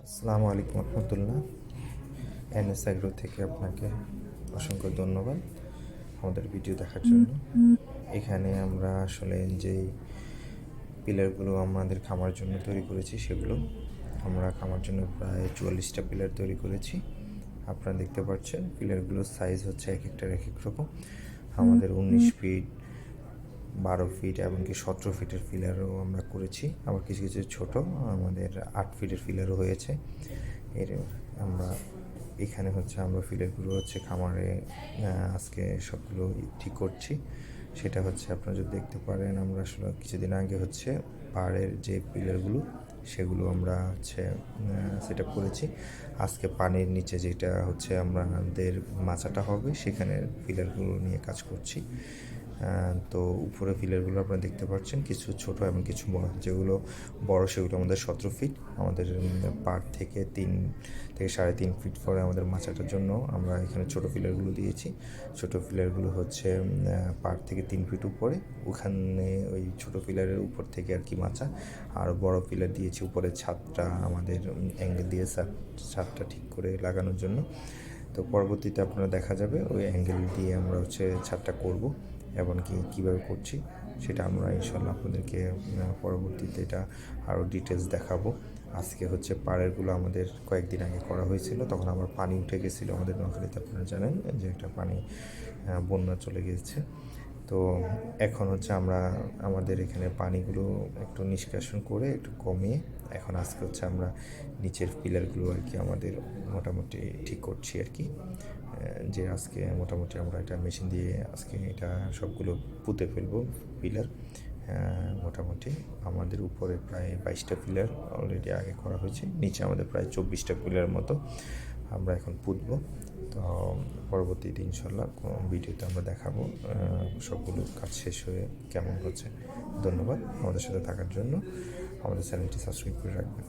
আসসালামু আলাইকুম রহমতুল্লাহ। NS agro থেকে আপনাকে অসংখ্য ধন্যবাদ আমাদের ভিডিও দেখার জন্য। এখানে আমরা আসলে যেই পিলারগুলো আমাদের খামার জন্য তৈরি করেছি সেগুলো আমরা খামার জন্য প্রায় 44টা পিলার তৈরি করেছি। আপনারা দেখতে পাচ্ছেন পিলারগুলোর সাইজ হচ্ছে এক একটার এক এক রকম। আমাদের 19 ফিট, 12 ফিট এমনকি 17 ফিটের পিলারও আমরা করেছি। আবার কিছু কিছু ছোটো আমাদের 8 ফিটের পিলারও হয়েছে। এর আমরা এখানে হচ্ছে আমরা পিলারগুলো হচ্ছে খামারে আজকে সবগুলো ঠিক করছি। সেটা হচ্ছে আপনারা যদি দেখতে পারেন, আমরা আসলে কিছুদিন আগে হচ্ছে পাড়ের যে পিলারগুলো সেগুলো আমরা হচ্ছে সেট আপ করেছি। আজকে পানির নিচে যেটা হচ্ছে আমাদের মাচাটা হবে সেখানে পিলারগুলো নিয়ে কাজ করছি। তো উপরে পিলারগুলো আপনারা দেখতে পাচ্ছেন, কিছু ছোট এবং কিছু বড়। যেগুলো বড় সেগুলো আমাদের 17 ফিট। আমাদের পাড় থেকে 3 থেকে 3.5 ফিট পরে আমাদের মাচাটার জন্য আমরা এখানে ছোট পিলারগুলো দিয়েছি। ছোট পিলারগুলো হচ্ছে পাড় থেকে 3 ফিট উপরে, ওখানে ওই ছোট পিলারের উপর থেকে আর কি মাচা। আর বড় পিলার দিয়েছি উপরে ছাদটা আমাদের অ্যাঙ্গেল দিয়ে ছাদটা ঠিক করে লাগানোর জন্য। তো পরবর্তীতে আপনারা দেখা যাবে ওই অ্যাঙ্গেল দিয়ে আমরা হচ্ছে ছাদটা করব এবং কীভাবে করছি সেটা আমরা ইনশাল্লাহ আপনাদেরকে পরবর্তীতে এটা আরও ডিটেলস দেখাবো। আজকে হচ্ছে পাড়েরগুলো আমাদের কয়েকদিন আগে করা হয়েছিল, তখন আমার পানি উঠে গেছিলো আমাদের নোয়াখালীতে। আপনারা জানেন যে একটা পানি বন্যা চলে গিয়েছে। তো এখন হচ্ছে আমরা আমাদের এখানে পানিগুলো একটু নিষ্কাশন করে একটু কমিয়ে এখন আজকে হচ্ছে আমরা নিচের পিলারগুলো আর কি আমাদের মোটামুটি ঠিক করছি আর কি। যে আজকে মোটামুটি আমরা এটা মেশিন দিয়ে আজকে এটা সবগুলো পুঁতে ফেলবো পিলার। মোটামুটি আমাদের উপরে প্রায় 22টা পিলার অলরেডি আগে করা হয়েছে, নিচে আমাদের প্রায় 24টা পিলার মতো আমরা এখন পুঁতবো। তো পরবর্তীতে ইনশাল্লাহ ভিডিওতে আমরা দেখাবো সবগুলো কাজ শেষ হয়ে কেমন হচ্ছে। ধন্যবাদ আমাদের সাথে থাকার জন্য। আমাদের চ্যানেলটি সাবস্ক্রাইব করে রাখবেন।